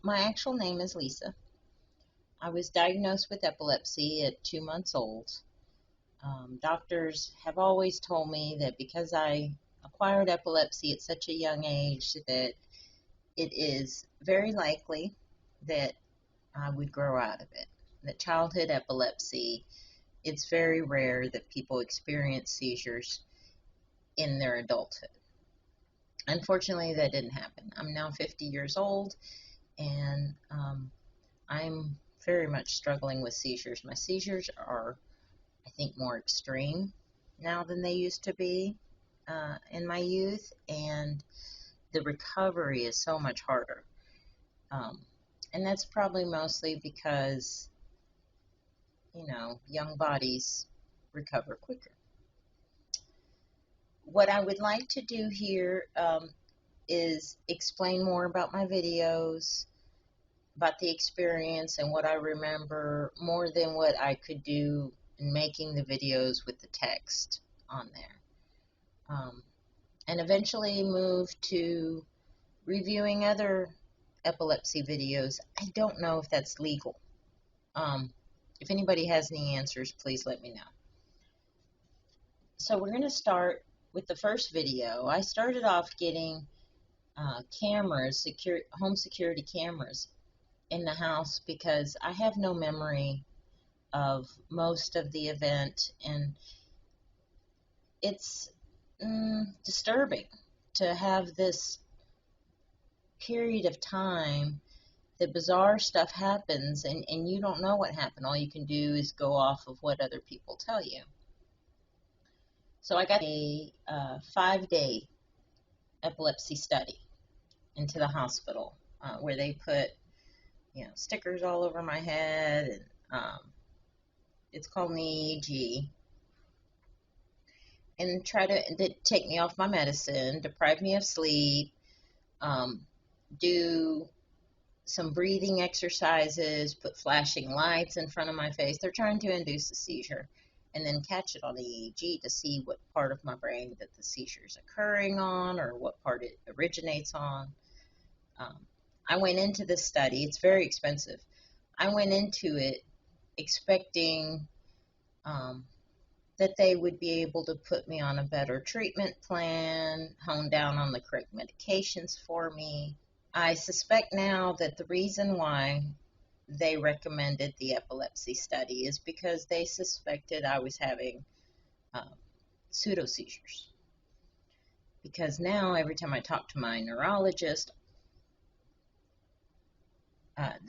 My actual name is Lisa. I was diagnosed with epilepsy at 2 months old. Doctors have always told me that because I acquired epilepsy at such a young age that it is very likely that I would grow out of it. That childhood epilepsy, it's very rare that people experience seizures in their adulthood. Unfortunately, that didn't happen. I'm now 50 years old, and I'm very much struggling with seizures. My seizures are, I think, more extreme now than they used to be in my youth, and the recovery is so much harder. And that's probably mostly because, young bodies recover quicker. What I would like to do here is explain more about my videos, about the experience and what I remember more than what I could do in making the videos with the text on there. And eventually move to reviewing other epilepsy videos. I don't know if that's legal. If anybody has any answers, please let me know. So we're going to start with the first video. I started off getting cameras, home security cameras in the house because I have no memory of most of the event, and it's disturbing to have this period of time that bizarre stuff happens and you don't know what happened. All you can do is go off of what other people tell you. So I got a 5-day epilepsy study into the hospital where they put stickers all over my head, and it's called an EEG, and try to take me off my medicine, deprive me of sleep, do some breathing exercises, put flashing lights in front of my face. They're trying to induce a seizure and then catch it on the EEG to see what part of my brain that the seizure is occurring on or what part it originates on. I went into this study. It's very expensive. I went into it expecting that they would be able to put me on a better treatment plan, hone down on the correct medications for me. I suspect now that the reason why they recommended the epilepsy study is because they suspected I was having pseudo seizures. Because now every time I talk to my neurologist,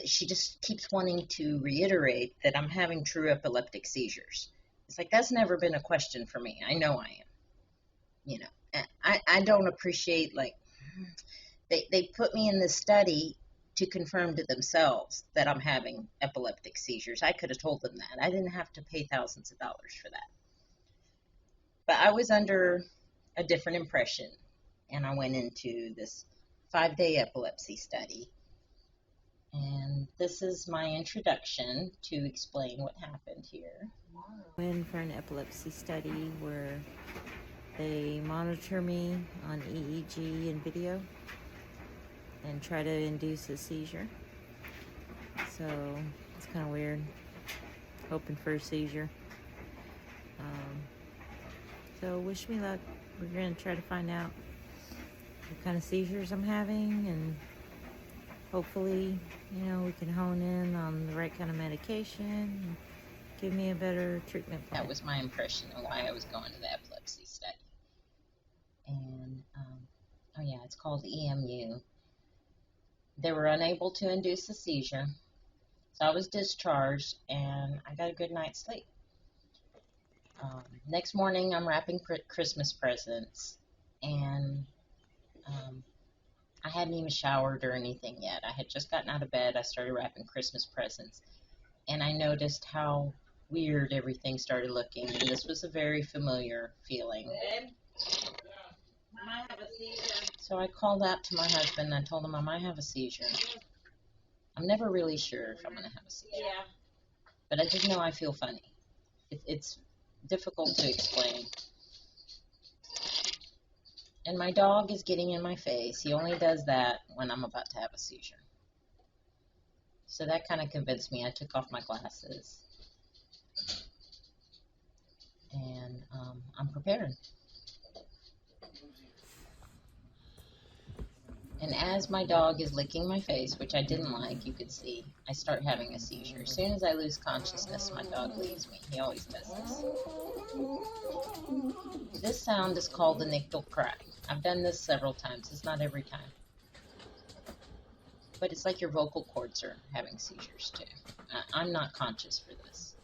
she just keeps wanting to reiterate that I'm having true epileptic seizures. It's like, that's never been a question for me. I know I am. I don't appreciate, they put me in this study to confirm to themselves that I'm having epileptic seizures. I could have told them that. I didn't have to pay thousands of dollars for that. But I was under a different impression, and I went into this 5-day epilepsy study. And this is my introduction to explain what happened here. Went for an epilepsy study where they monitor me on EEG and video and try to induce a seizure. So it's kind of weird, hoping for a seizure. So wish me luck. We're going to try to find out what kind of seizures I'm having, and hopefully, we can hone in on the right kind of medication and give me a better treatment plan. That was my impression of why I was going to the epilepsy study. And, it's called EMU. They were unable to induce a seizure, so I was discharged, and I got a good night's sleep. Next morning, I'm wrapping Christmas presents, and I hadn't even showered or anything yet. I had just gotten out of bed. I started wrapping Christmas presents, and I noticed how weird everything started looking, and this was a very familiar feeling. So I called out to my husband, and I told him I might have a seizure. I'm never really sure if I'm going to have a seizure, but I just know I feel funny. It's difficult to explain. And my dog is getting in my face. He only does that when I'm about to have a seizure. So that kind of convinced me. I took off my glasses, and I'm preparing. And as my dog is licking my face, which I didn't like, you could see, I start having a seizure. As soon as I lose consciousness, my dog leaves me. He always does this. This sound is called the nictal cry. I've done this several times. It's not every time. But it's like your vocal cords are having seizures too. I'm not conscious for this.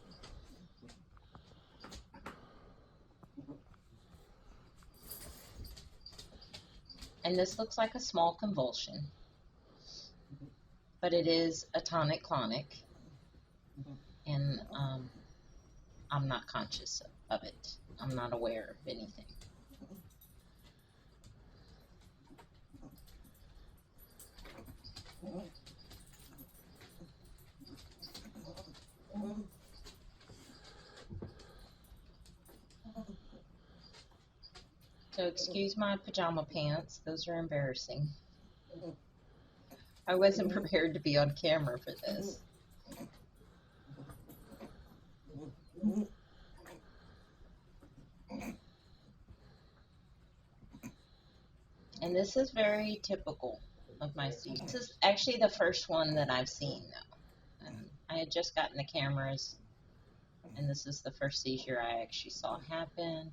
And this looks like a small convulsion, but it is a tonic-clonic, and I'm not conscious of it. I'm not aware of anything. So excuse my pajama pants. Those are embarrassing. I wasn't prepared to be on camera for this. And this is very typical of my seizure. This is actually the first one that I've seen, though. I had just gotten the cameras, and this is the first seizure I actually saw happen.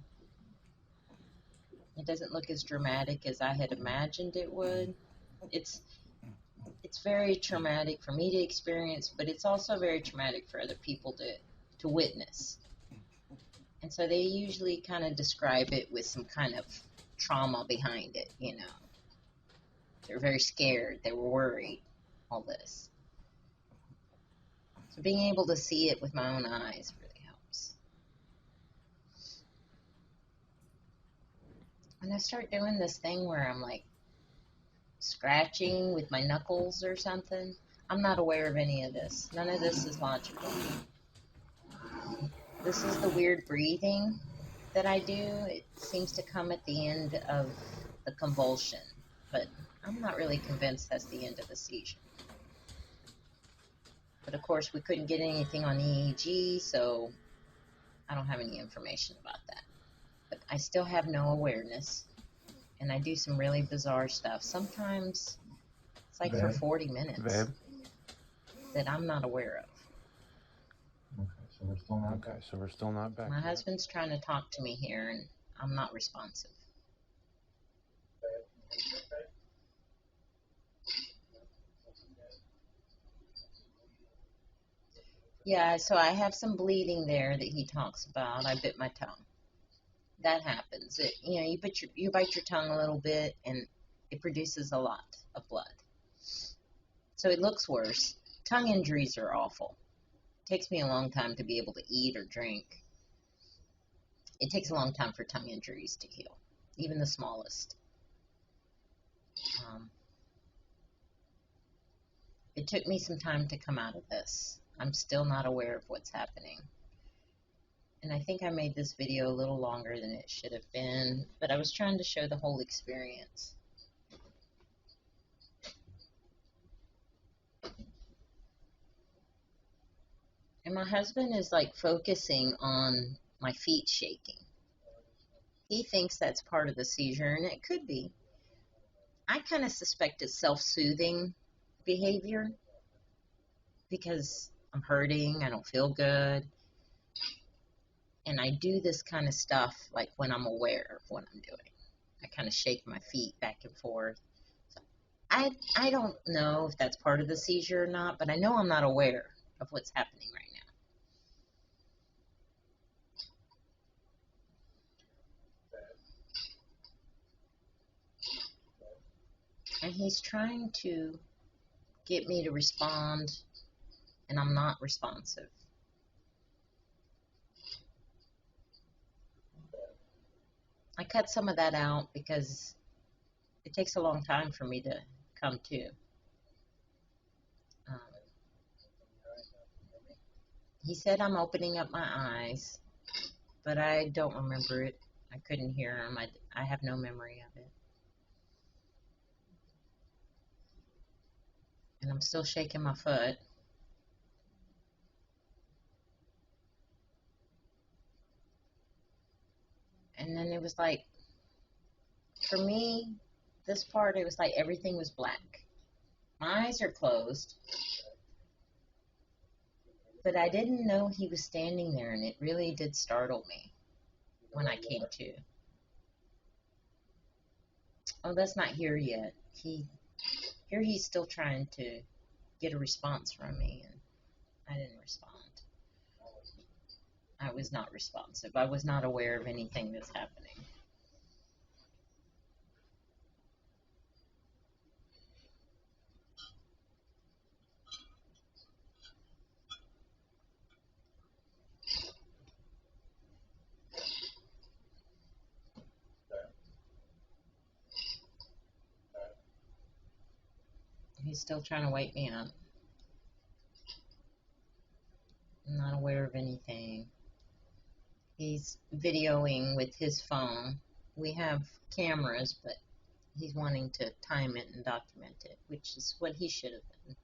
It doesn't look as dramatic as I had imagined it would. It's very traumatic for me to experience, but it's also very traumatic for other people to witness. And so they usually kind of describe it with some kind of trauma behind it, you know. They're very scared, they were worried, all this. So being able to see it with my own eyes really helps. When I start doing this thing where I'm like scratching with my knuckles or something, I'm not aware of any of this. None of this is logical. This is the weird breathing that I do. It seems to come at the end of the convulsion, but I'm not really convinced that's the end of the seizure. But of course, we couldn't get anything on EEG, so I don't have any information about that. But I still have no awareness, and I do some really bizarre stuff. Sometimes it's like for 40 minutes that I'm not aware of. Okay, so we're still not back. My yet. husband's trying to talk to me here, and I'm not responsive. Yeah, so I have some bleeding there that he talks about. I bit my tongue. That happens. You bite your tongue a little bit, and it produces a lot of blood. So it looks worse. Tongue injuries are awful. It takes me a long time to be able to eat or drink. It takes a long time for tongue injuries to heal, even the smallest. It took me some time to come out of this. I'm still not aware of what's happening. And I think I made this video a little longer than it should have been, but I was trying to show the whole experience. And my husband is like focusing on my feet shaking. He thinks that's part of the seizure, and it could be. I kind of suspect it's self-soothing behavior because I'm hurting, I don't feel good. And I do this kind of stuff like when I'm aware of what I'm doing. I kind of shake my feet back and forth. So I don't know if that's part of the seizure or not, but I know I'm not aware of what's happening right now. And he's trying to get me to respond, and I'm not responsive. I cut some of that out because it takes a long time for me to come to. He said I'm opening up my eyes, but I don't remember it. I couldn't hear him. I have no memory of it. And I'm still shaking my foot. was like, for me, this part, it was like everything was black. My eyes are closed, but I didn't know he was standing there, and it really did startle me when I came to. Oh, that's not here yet. He's still trying to get a response from me, and I didn't respond. I was not responsive. I was not aware of anything that's happening. He's still trying to wake me up. I'm not aware of anything. He's videoing with his phone. We have cameras, but he's wanting to time it and document it, which is what he should have done.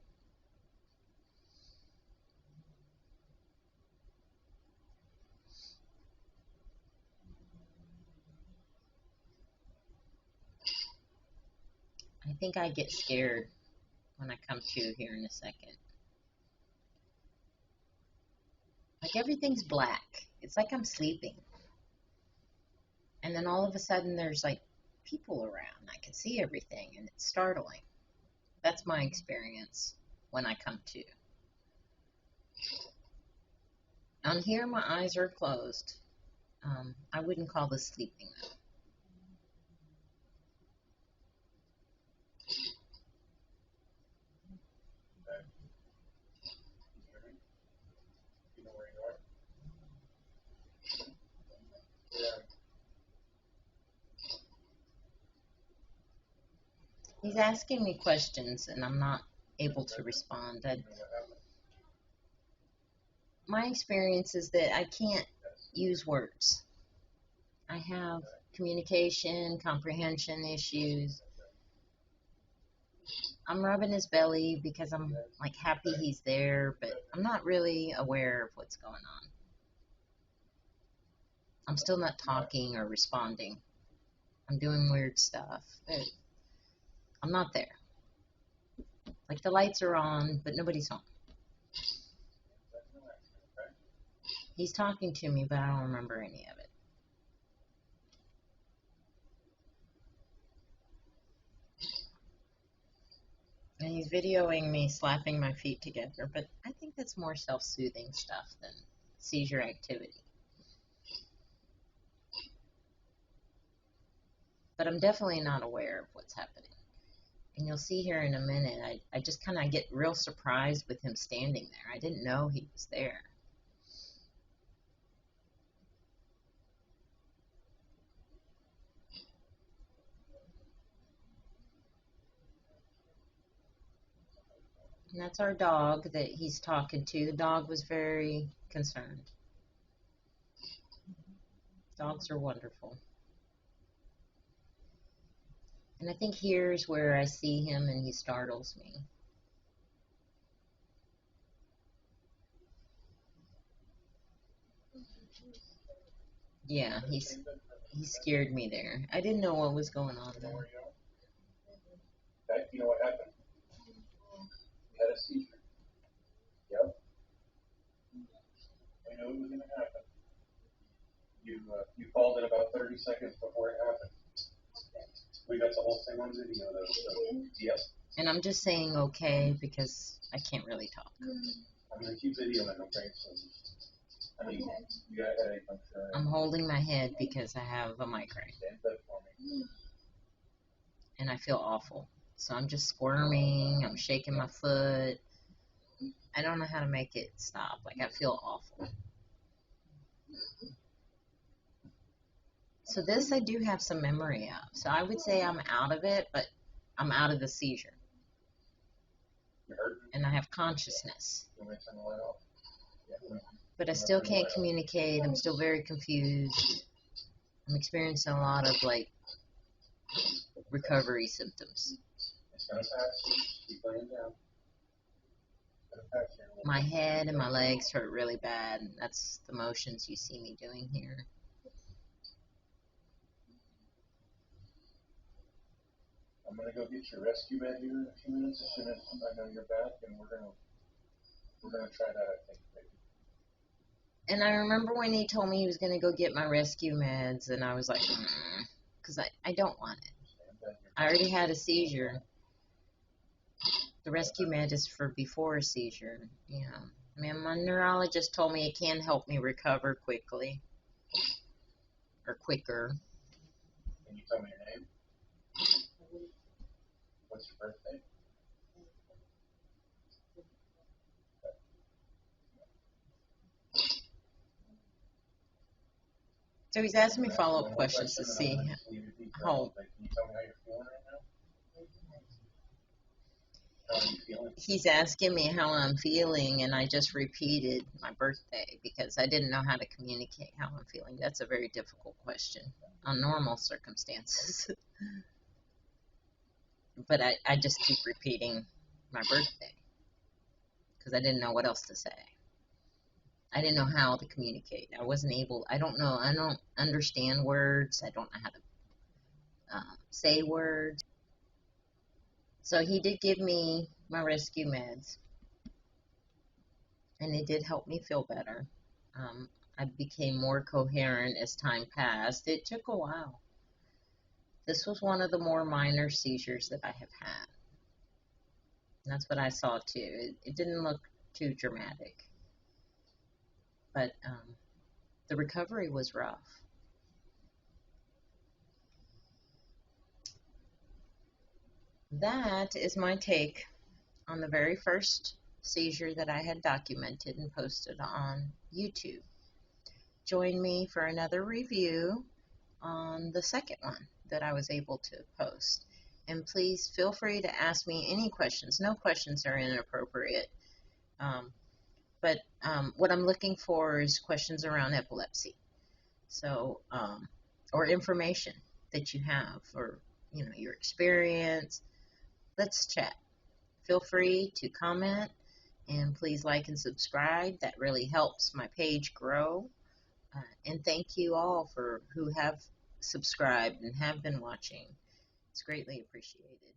I think I get scared when I come to here in a second. Like everything's black. It's like I'm sleeping. And then all of a sudden there's like people around. I can see everything and it's startling. That's my experience when I come to. On here my eyes are closed. I wouldn't call this sleeping though. He's asking me questions and I'm not able to respond. My experience is that I can't use words. I have communication, comprehension issues. I'm rubbing his belly because I'm like happy he's there, but I'm not really aware of what's going on. I'm still not talking or responding. I'm doing weird stuff, but I'm not there. Like the lights are on, but nobody's home. He's talking to me, but I don't remember any of it. And he's videoing me slapping my feet together, but I think that's more self-soothing stuff than seizure activity. But I'm definitely not aware of what's happening. And you'll see here in a minute, I just kind of get real surprised with him standing there. I didn't know he was there. And that's our dog that he's talking to. The dog was very concerned. Dogs are wonderful. And I think here's where I see him and he startles me. Yeah, he scared me there. I didn't know what was going on there. You know what happened? You had a seizure. Yep. I knew it was going to happen. You called it about 30 seconds before it happened. We got the whole thing on video, though. So, yep. And I'm just saying okay because I can't really talk. I'm going to keep videoing, okay? So, I mean, you got a headache, I'm sure. I'm holding my head because I have a migraine. Stand up for me. And I feel awful. So I'm just squirming, I'm shaking my foot. I don't know how to make it stop. Like, I feel awful. So this I do have some memory of. So I would say I'm out of it, but I'm out of the seizure. You hurt? And I have consciousness. You want me to turn the light off? Yeah. But I still can't communicate. I'm still very confused. I'm experiencing a lot of, like, recovery symptoms. It's going to pass. Keep laying down. My head and my legs hurt really bad, and that's the motions you see me doing here. I'm gonna go get your rescue med here in a few minutes. As soon as I know you're back, and we're gonna try that. I think. Maybe. And I remember when he told me he was going to go get my rescue meds, and I was like, because I don't want it. I already had a seizure. The rescue med is for before a seizure. You know, I mean, my neurologist told me it can help me recover quickly or quicker. Can you tell me your name? What's your birthday? So he's asking me follow-up questions to see how. Can you tell me how you're feeling right now? How are you feeling? He's asking me how I'm feeling, and I just repeated my birthday because I didn't know how to communicate how I'm feeling. That's a very difficult question on normal circumstances. But I just keep repeating my birthday because I didn't know what else to say. I didn't know how to communicate. I wasn't able. I don't know. I don't understand words. I don't know how to say words. So he did give me my rescue meds, and it did help me feel better. I became more coherent as time passed. It took a while. This was one of the more minor seizures that I have had. And that's what I saw too. It didn't look too dramatic, but the recovery was rough. That is my take on the very first seizure that I had documented and posted on YouTube. Join me for another review on the second one that I was able to post. And please feel free to ask me any questions. No questions are inappropriate. But what I'm looking for is questions around epilepsy. So, or information that you have, or your experience. Let's chat. Feel free to comment, and please like and subscribe. That really helps my page grow. And thank you all for who have subscribed and have been watching. It's greatly appreciated.